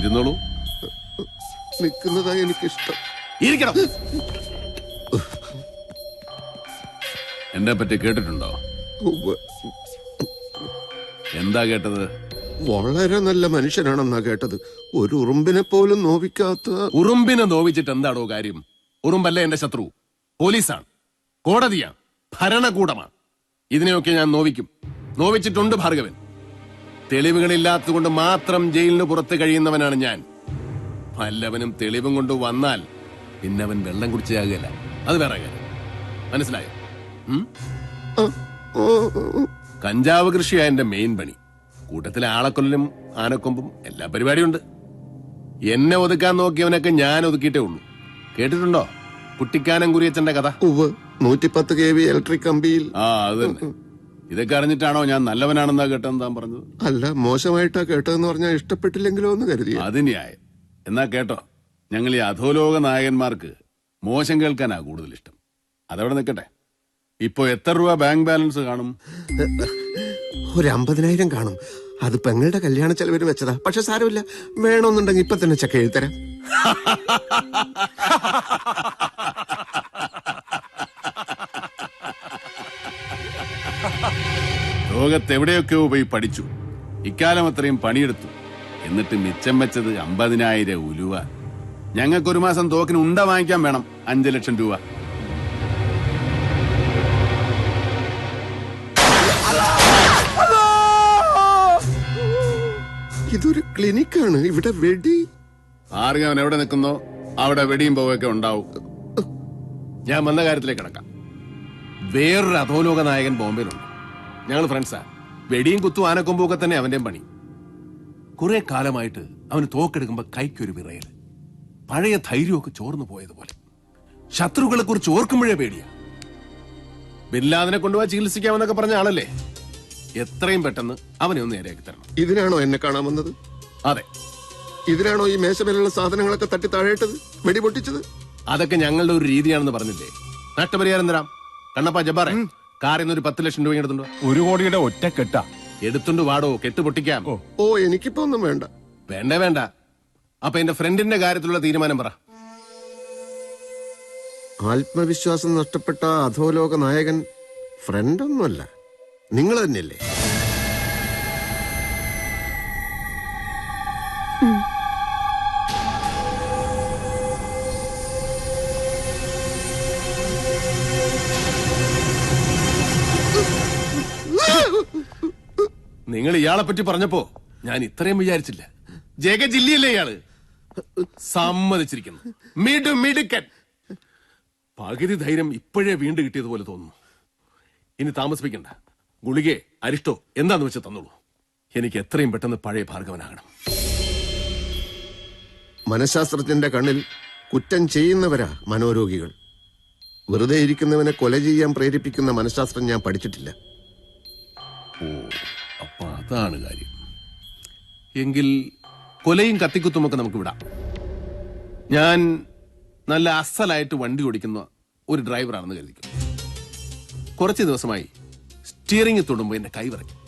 ഇരുന്നോളൂ. നിൽക്കുന്നതാ എനിക്കിഷ്ടം. ഇരിക്കണം. എന്നെ പറ്റി കേട്ടിട്ടുണ്ടോ? ഉവ്വ്. എന്താ കേട്ടത്? വളരെ നല്ല മനുഷ്യനാണെന്നാ കേട്ടത്. ഒരു ഉറുമ്പിനെ പോലും നോവിക്കാത്ത. ഉറുമ്പിനെ നോവിച്ചിട്ട് എന്താണോ കാര്യം? ഉറുമ്പല്ല എന്റെ ശത്രു, പോലീസാണ്, കോടതിയാണ്, ഭരണകൂടമാണ്. ഇതിനെയൊക്കെ ഞാൻ നോവിക്കും, നോവിച്ചിട്ടുണ്ട് ഭാർഗവൻ. തെളിവുകളില്ലാത്തതുകൊണ്ട് മാത്രം ജയിലിന് പുറത്ത് കഴിയുന്നവനാണ് ഞാൻ. വല്ലവനും തെളിവും കൊണ്ട് വന്നാൽ പിന്നെ അവൻ വെള്ളം കുടിച്ചാകുകയല്ല, അത് വേറെ കാര്യം. മനസ്സിലായോ? കഞ്ചാവ് കൃഷിയാ എന്റെ മെയിൻ പണി. കൂട്ടത്തിലെ ആളക്കൊല്ലും ആനക്കൊമ്പും എല്ലാ പരിപാടിയുണ്ട്. എന്നെ ഒതുക്കാൻ നോക്കിയവനൊക്കെ ഞാൻ ഒതുക്കിയിട്ടേ ഉള്ളൂ. കേട്ടിട്ടുണ്ടോ കുട്ടിക്കാനം കുരിയച്ചന്റെ കഥ? 110 kV ഇലക്ട്രിക് കമ്പിയിൽ. അത് തന്നെ. ഇതൊക്കെ അറിഞ്ഞിട്ടാണോ ഞാൻ നല്ലവനാണെന്നാ കേട്ടെന്ന് താൻ പറഞ്ഞത്? അല്ല, മോശമായിട്ടാ കേട്ടതെന്ന് പറഞ്ഞാൽ ഇഷ്ടപ്പെട്ടില്ലെങ്കിലോ എന്ന് കരുതി. അത് ന്യായം. എന്നാ കേട്ടോ, ഞങ്ങൾ ഈ അധോലോക നായകന്മാർക്ക് മോശം കേൾക്കാനാ കൂടുതൽ ഇഷ്ടം. അതവിടെ നിൽക്കട്ടെ. ഇപ്പൊ എത്ര രൂപ ബാങ്ക് ബാലൻസ് കാണും? ഒരു 50,000 കാണും. അത് പെങ്ങളുടെ കല്യാണ ചെലവിന് വെച്ചതാ. പക്ഷെ സാരമില്ല, വേണമെന്നുണ്ടെങ്കിൽ ഇപ്പൊ തന്നെ ചെക്ക് എഴുതരാം. ലോകത്തെവിടെയൊക്കെയോ പോയി പഠിച്ചു, ഇക്കാലം അത്രയും പണിയെടുത്തു. എന്നിട്ട് മിച്ചം വെച്ചത് 50,000 ഉലുവ. ഞങ്ങൾക്കൊരു മാസം തോക്കിന് ഉണ്ട വാങ്ങിക്കാൻ വേണം 5 ലക്ഷം രൂപ. ഇതൊരു ക്ലിനിക്കാണ്. ഇവിടെ വെടി. ആർഗവൻ എവിടെ നിൽക്കുന്നോ അവിടെ വെടിയും പോവൊക്കെ ഉണ്ടാവും. ഞാൻ വന്ന കാര്യത്തിലേക്ക് കിടക്കാം. വേറൊരു അധോലോക നായകൻ ബോംബെയിലുണ്ട്. ഞങ്ങൾ ഫ്രണ്ട്സാ. വെടിയും കുത്തും ആനക്കൊമ്പും ഒക്കെ തന്നെ അവന്റെയും പണി. കുറെ കാലമായിട്ട് അവന് തോക്കെടുക്കുമ്പോ കൈക്കൊരു വിറയൽ, പഴയ ധൈര്യമൊക്കെ ചോർന്നു പോയതുപോലെ. ശത്രുക്കളെ കുറിച്ച് ഓർക്കുമ്പോഴേ പേടിയാ. ബിൻലാദിനെ കൊണ്ടുപോയി ചികിത്സിക്കാമെന്നൊക്കെ പറഞ്ഞ ആളല്ലേ. എത്രയും പെട്ടെന്ന് അവനെ ഒന്ന് നേരെയാക്കി തരണം. ഇതിനാണോ എന്നെ കാണാൻ വന്നത്? അതെ. ഇതിനാണോ ഈ മേശമേലുള്ള സാധനങ്ങളൊക്കെ തട്ടി താഴെയിട്ടത്, വെടി പൊട്ടിച്ചത്? അതൊക്കെ ഞങ്ങളുടെ ഒരു രീതിയാണെന്ന് പറഞ്ഞില്ലേ. നഷ്ടപരിഹാരം തരാം. കണ്ണപ്പ ജബ്ബാറെ, കാറിൽ നിന്ന് ഒരു 10 ലക്ഷം രൂപ എടുത്തുണ്ടോ? 1 കോടിയുടെ ഒറ്റ കെട്ടാ. എടുത്തുണ്ട് വാടോ, കെട്ട് പൊട്ടിക്കാം. ഓ, എനിക്കിപ്പോ ഒന്നും വേണ്ട. വേണ്ട. അപ്പൊ എന്റെ ഫ്രണ്ടിന്റെ കാര്യത്തിലുള്ള തീരുമാനം പറ. ആത്മവിശ്വാസം നഷ്ടപ്പെട്ട അധോലോക നായകൻ ഫ്രണ്ടൊന്നുമല്ല, നിങ്ങൾ തന്നെയല്ലേ? നിങ്ങൾ ഇയാളെ പറ്റി പറഞ്ഞപ്പോ ഞാൻ ഇത്രയും വിചാരിച്ചില്ല. ജഗജില്ലിയല്ലേ ഇയാള്? സമ്മതിച്ചിരിക്കുന്നു. മിടുക്കൻ. പകുതി ധൈര്യം ഇപ്പോഴേ വീണ്ടും കിട്ടിയതുപോലെ തോന്നുന്നു. ഇനി താമസിപ്പിക്കണ്ട. ഗുളികെ അരിഷ്ടോ എന്താന്ന് വെച്ച് തന്നോളൂ. എനിക്ക് എത്രയും പെട്ടെന്ന് പഴയ ഭാർഗവനാകണം. മനഃശാസ്ത്രജ്ഞന്റെ കണ്ണിൽ കുറ്റം ചെയ്യുന്നവരാ മനോരോഗികൾ. വെറുതെ ഇരിക്കുന്നവനെ കൊല ചെയ്യാൻ പ്രേരിപ്പിക്കുന്ന മനഃശാസ്ത്രം ഞാൻ പഠിച്ചിട്ടില്ല. ഓ, അപ്പൊ അതാണ് കാര്യം. എങ്കിൽ കൊലയും കത്തിക്കുത്തുമൊക്കെ നമുക്ക് വിടാം. ഞാൻ നല്ല അസലായിട്ട് വണ്ടി ഓടിക്കുന്ന ഒരു ഡ്രൈവറാണെന്ന് കരുതിക്കും. കുറച്ച് ദിവസമായി സ്റ്റിയറിംഗ് തൊടുമ്പോൾ എന്റെ കൈ വിറയ്ക്കും.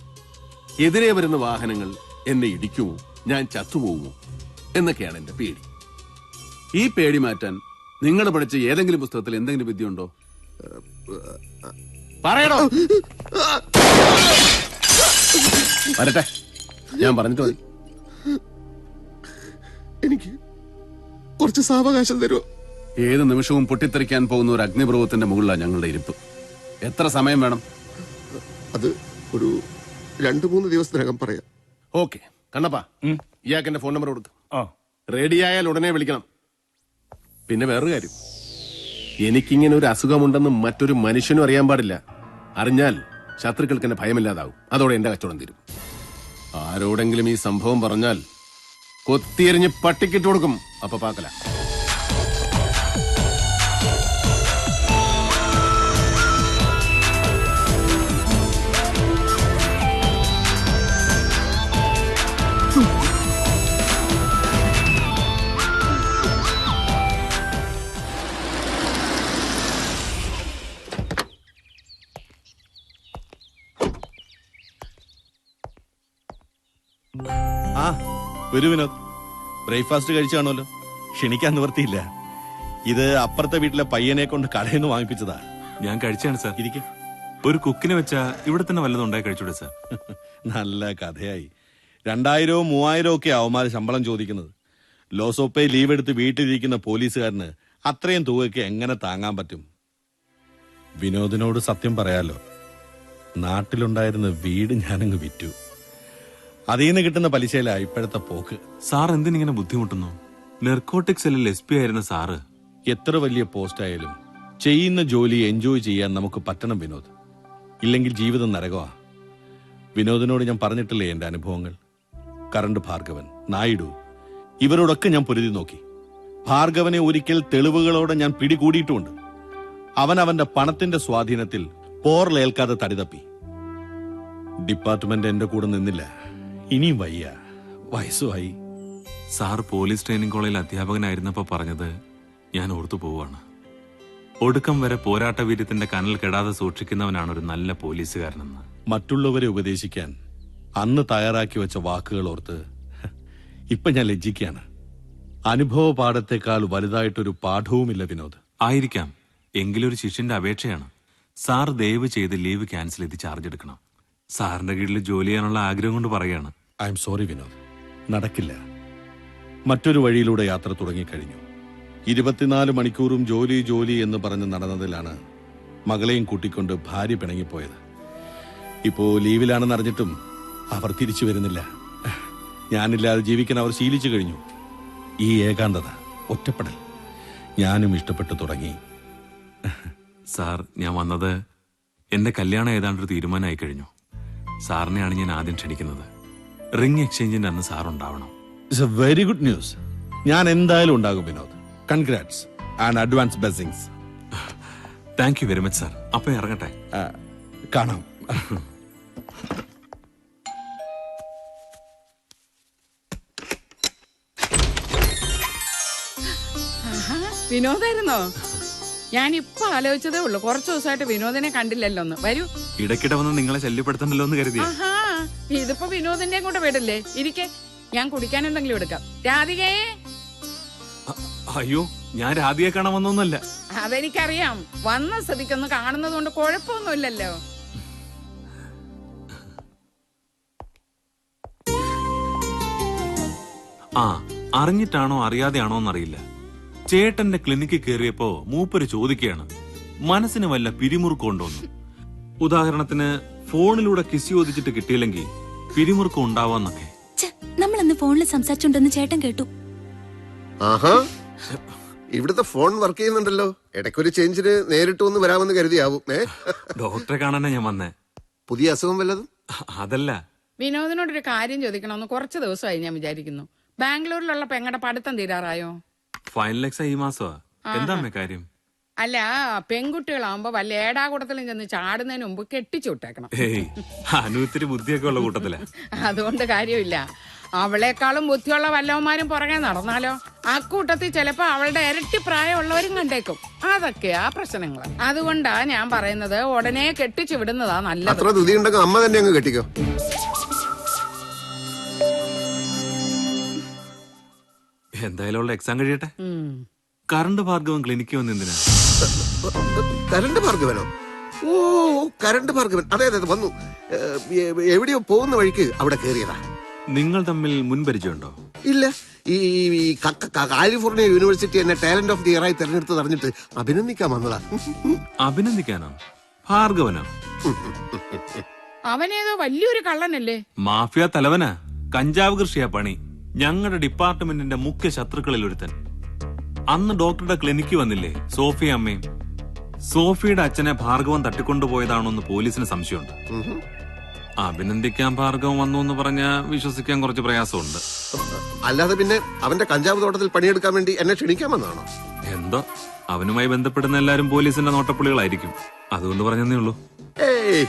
എതിരെ വരുന്ന വാഹനങ്ങൾ എന്നെ ഇടിക്കുമോ, ഞാൻ ചത്തുപോകുമോ എന്നൊക്കെയാണ് എന്റെ പേടി. ഈ പേടി മാറ്റാൻ നിങ്ങൾ പഠിച്ച ഏതെങ്കിലും പുസ്തകത്തിൽ എന്തെങ്കിലും വിദ്യയുണ്ടോ? പറയണോ? വരട്ടെ, ഞാൻ പറഞ്ഞിട്ട് മതി. എനിക്ക് കുറച്ച് സാവകാശം തരുമോ? ഏത് നിമിഷവും പൊട്ടിത്തെറിക്കാൻ പോകുന്ന ഒരു അഗ്നിപർവ്വതത്തിന്റെ മുകളിലാണ് ഞങ്ങളുടെ ഇരിപ്പ്. എത്ര സമയം വേണം? അത് ഒരു 2-3 ദിവസത്തിനകം പറയാം. ഓക്കെ. കണ്ണപ്പ, ഇയാൾക്ക് എന്റെ ഫോൺ നമ്പർ കൊടുത്തു. ആ, റെഡിയായാൽ ഉടനെ വിളിക്കണം. പിന്നെ വേറൊരു കാര്യം, എനിക്കിങ്ങനെ ഒരു അസുഖമുണ്ടെന്ന് മറ്റൊരു മനുഷ്യനും അറിയാൻ പാടില്ല. അറിഞ്ഞാൽ ശത്രുക്കൾക്ക് എന്നെ ഭയമില്ലാതാവും. അതോടെ എന്റെ കച്ചവടം തീരും. ആരോടെങ്കിലും ഈ സംഭവം പറഞ്ഞാൽ കൊത്തിയെറിഞ്ഞ് പട്ടിക്കിട്ട് കൊടുക്കും. അപ്പൊ പാക്കല. ആ, വരൂ വിനോദ്. ബ്രേക്ക്ഫാസ്റ്റ് കഴിച്ചു കാണുമല്ലോ. ക്ഷണിക്കാൻ നിവർത്തിയില്ല. ഇത് അപ്പുറത്തെ വീട്ടിലെ പയ്യനെ കൊണ്ട് കടയിൽ നിന്ന് വാങ്ങിപ്പിച്ചതാ. ഞാൻ കഴിച്ചാണ് സാർ. ഇരിക്കും. ഒരു കുക്കിനെ വെച്ചാ ഇവിടെ തന്നെ വല്ലതും ഉണ്ടായി കഴിച്ചൂടെ സാർ? നല്ല കഥയായി. 2000-3000 ഒക്കെ അവന്മാര് ശമ്പളം ചോദിക്കുന്നത്. ലോസോപ്പേ ലീവ് എടുത്ത് വീട്ടിലിരിക്കുന്ന പോലീസുകാരന് അത്രയും തുകയ്ക്ക് എങ്ങനെ താങ്ങാൻ പറ്റും? വിനോദിനോട് സത്യം പറയാലോ, നാട്ടിലുണ്ടായിരുന്ന വീട് ഞാനങ്ങ് വിറ്റു. അതിൽ നിന്ന് കിട്ടുന്ന പലിശയിലാ ഇപ്പോഴത്തെ പോക്ക്. സാർ എന്തിനിങ്ങനെ ബുദ്ധിമുട്ടുന്നു? നെർക്കോട്ടിക് സെല്ലിൽ SP ആയിരുന്ന സാറ്. എത്ര വലിയ പോസ്റ്റ് ആയാലും ചെയ്യുന്ന ജോലി എൻജോയ് ചെയ്യാൻ നമുക്ക് പറ്റണം വിനോദ്. ഇല്ലെങ്കിൽ ജീവിതം നരകമാ. വിനോദിനോട് ഞാൻ പറഞ്ഞിട്ടില്ലേ എന്റെ അനുഭവങ്ങൾ. കറണ്ട് ഭാർഗവൻ, നായിഡു, ഇവരോടൊക്കെ ഞാൻ പൊരുതി നോക്കി. ഭാർഗവനെ ഒരിക്കൽ തെളിവുകളോടെ ഞാൻ പിടികൂടിയിട്ടുമുണ്ട്. അവൻ അവന്റെ പണത്തിന്റെ സ്വാധീനത്തിൽ പോറിലേൽക്കാതെ തടിതപ്പി. ഡിപ്പാർട്ട്മെന്റ് എന്റെ കൂടെ നിന്നില്ല. ഇനിയും വയ്യ, വയസ്സുമായി. സാർ പോലീസ് ട്രെയിനിങ് കോളേജിൽ അധ്യാപകനായിരുന്നപ്പോ പറഞ്ഞത് ഞാൻ ഓർത്തു പോവാണ്. ഒടുക്കം വരെ പോരാട്ട വീര്യത്തിന്റെ കനൽ കെടാതെ സൂക്ഷിക്കുന്നവനാണ് ഒരു നല്ല പോലീസുകാരനെന്ന്. മറ്റുള്ളവരെ ഉപദേശിക്കാൻ അന്ന് തയ്യാറാക്കി വെച്ച വാക്കുകൾ ഓർത്ത് ഇപ്പൊ ഞാൻ ലജ്ജിക്കാണ്. അനുഭവ പാഠത്തെക്കാൾ വലുതായിട്ടൊരു പാഠവുമില്ല വിനോദ്. ആയിരിക്കാം, എങ്കിലൊരു ശിഷ്യന്റെ അപേക്ഷയാണ്. സാർ ദയവ് ചെയ്ത് ലീവ് ക്യാൻസൽ ചെയ്ത് ചാർജ് എടുക്കണം. സാറിന്റെ കീഴിൽ ജോലി ചെയ്യാനുള്ള ആഗ്രഹം കൊണ്ട് പറയാണ്. ഐ എം സോറി വിനോദ്, നടക്കില്ല. മറ്റൊരു വഴിയിലൂടെ യാത്ര തുടങ്ങിക്കഴിഞ്ഞു. 24 മണിക്കൂറും ജോലി ജോലി എന്ന് പറഞ്ഞ് നടന്നതിലാണ് മകളെയും കൂട്ടിക്കൊണ്ട് ഭാര്യ പിണങ്ങിപ്പോയത്. ഇപ്പോ ലീവിലാണെന്ന് അറിഞ്ഞിട്ടും അവർ തിരിച്ചു വരുന്നില്ല. ഞാനില്ലാതെ ജീവിക്കാൻ അവർ ശീലിച്ചു കഴിഞ്ഞു. ഈ ഏകാന്തത, ഒറ്റപ്പെടൽ ഞാനും ഇഷ്ടപ്പെട്ടു തുടങ്ങി. സാർ, ഞാൻ വന്നത് എന്റെ കല്യാണം ഏതാണ്ടൊരു തീരുമാനമായി കഴിഞ്ഞു. സാറിനെയാണ് ഞാൻ ആദ്യം ക്ഷണിക്കുന്നത്. റിംഗ് എക്സ്ചേഞ്ചിന്റെ അന്ന് സാർ ഉണ്ടാവണം. It's A very good news. ഞാൻ എന്തായാലും ഉണ്ടാകും Vinod. Congrats and advance blessings. Thank you very much sir. അപ്പൊ ഇറങ്ങട്ടെ. കാണാം. വിനോദായിരുന്നോ? ഞാനിപ്പോ ആലോചിച്ചതേ ഉള്ളൂ, കുറച്ചു ദിവസമായിട്ട് വിനോദിനെ കണ്ടില്ലല്ലോ. ഒന്ന് വരൂ. ഇടയ്ക്കിടെ വന്ന് നിങ്ങളെ ശല്യപ്പെടുത്തണ്ടല്ലോ എന്ന് കരുതി. ആഹാ, ഇതിപ്പോ വിനോദിന്റെ കൂടെ വീടല്ലേ? ഇരിക്കെ, ഞാൻ കുടിക്കാൻ എന്തെങ്കിലും എടുക്കാം. രാധികയെ. അയ്യോ, ഞാൻ രാധികയെ കാണാൻ വന്നൊന്നുമല്ല. അതെനിക്കറിയാം. വന്ന സ്ഥിതിക്കൊന്ന് കാണുന്നത് കൊണ്ട് കുഴപ്പമൊന്നുമില്ലല്ലോ. ആ, അറിഞ്ഞിട്ടാണോ അറിയാതെയാണോ എന്നറിയില്ല, ചേട്ടന്റെ ക്ലിനിക്കിൽ കയറിയപ്പോ മൂപ്പര് ചോദിക്കുകയാണ്, മനസ്സിന് വല്ല പിരിമുറുക്കമുണ്ടോന്ന്. ഉദാഹരണത്തിന് ഫോണിലൂടെ കിസ് ചോദിച്ചിട്ട് കിട്ടിയില്ലെങ്കിൽ പിരിമുറുക്കം ഉണ്ടാവാന്നൊക്കെ. നമ്മളന്ന് ഫോണിൽ സംസാരിച്ചുണ്ടെന്ന് ചേട്ടൻ കേട്ടു. ആഹാ, ഇവിടുത്തെ ഫോൺ വർക്ക് ചെയ്യുന്നുണ്ടല്ലോ. ഇടയ്ക്കൊരു ചേഞ്ചിന് നേരിട്ട് ഒന്ന് വരാമെന്ന് കരുതിയാവും. ഡോക്ടറെ കാണാനാ ഞാൻ വന്നേ. പുതിയ അസുഖം വല്ലതും? അതല്ല, വിനോദിനോടൊരു കാര്യം ചോദിക്കണമെന്ന് കുറച്ച് ദിവസമായി ഞാൻ വിചാരിക്കുന്നു. ബാംഗ്ലൂരിലുള്ള പെങ്ങടെ പഠിത്തം തീരാറായോ? ഫൈനൽ എക്സാം ഈ മാസമാ. എന്താ കാര്യം? അല്ല, പെൺകുട്ടികളാവുമ്പോ വല്ല ഏടാകൂടത്തിലും ചെന്ന് ചാടുന്നതിന് മുമ്പ് കെട്ടിച്ചു വിട്ടേക്കണം. ഏയ്, അനുത്തിരി ബുദ്ധിയൊക്കെ ഉള്ള കൂട്ടത്തില. അതുകൊണ്ട് കാര്യമില്ല. അവളെക്കാളും ബുദ്ധിയുള്ള വല്ലവന്മാരും പുറകെ നടന്നാലോ? അക്കൂട്ടത്തിൽ ചിലപ്പോ അവളുടെ ഇരട്ടി പ്രായമുള്ളവരും കണ്ടേക്കും. അതൊക്കെയാ പ്രശ്നങ്ങൾ. അതുകൊണ്ടാ ഞാൻ പറയുന്നത് ഉടനെ കെട്ടിച്ചു വിടുന്നതാ നല്ലത്. അത്ര ധൃതിയുണ്ടെങ്കിൽ അമ്മ തന്നെ അങ്ങ് കെട്ടിക്കോ. എന്തായാലും ഉള്ള എക്സാം കഴിയട്ടെ. കറണ്ട് ഭാർഗവൻ ക്ലിനിക്ക് വന്ന് എന്തിനാ? കരണ്ട് ഭാർഗവനോ? ഓ, കരണ്ട് ഭാർഗവൻ. അതെ അതെ, വന്നു. എവിടെയോ പോകുന്ന വഴിക്ക് അവിടെ കയറിയതാ. നിങ്ങൾ തമ്മിൽ മുൻപരിചയമുണ്ടോ? ഇല്ല. ഈ കാലിഫോർണിയ യൂണിവേഴ്സിറ്റി എന്നെ ടാലന്റ് ഓഫ് ദി ഇയർ ആയി തെരഞ്ഞെടുത്ത് അറിഞ്ഞിട്ട് അഭിനന്ദിക്കാൻ വന്നതാ. അഭിനന്ദിക്കാനോ? ഭാർഗവനോ? അവനേതോ വലിയൊരു കള്ളനല്ലേ? മാഫിയ തലവനാ. കഞ്ചാവ് കൃഷിയാ പണി. ഞങ്ങളുടെ ഡിപ്പാർട്ട്മെന്റിന്റെ മുഖ്യ ശത്രുക്കളിൽ ഒരുത്തൻ. അന്ന് ഡോക്ടറുടെ ക്ലിനിക്ക് വന്നില്ലേ സോഫിയ അമ്മയും? സോഫിയുടെ അച്ഛനെ ഭാർഗവൻ തട്ടിക്കൊണ്ടുപോയതാണോ എന്ന് പോലീസിന് സംശയമുണ്ട്. അഭിനന്ദിക്കാൻ ഭാർഗവൻ വന്നു എന്ന് പറഞ്ഞാ വിശ്വസിക്കാൻ കുറച്ച് പ്രയാസമുണ്ട്. അല്ലാതെ പിന്നെ അവന്റെ കഞ്ചാവ് തോട്ടത്തിൽ പണിയെടുക്കാൻ വേണ്ടി എന്നെ ക്ഷണിക്കാൻ വന്നതാണോ? എന്തോ, അവനുമായി ബന്ധപ്പെടുന്ന എല്ലാരും പോലീസിന്റെ നോട്ടപ്പുള്ളികളായിരിക്കും. അതുകൊണ്ട് പറഞ്ഞതേ ഉള്ളൂ. ഏയ്,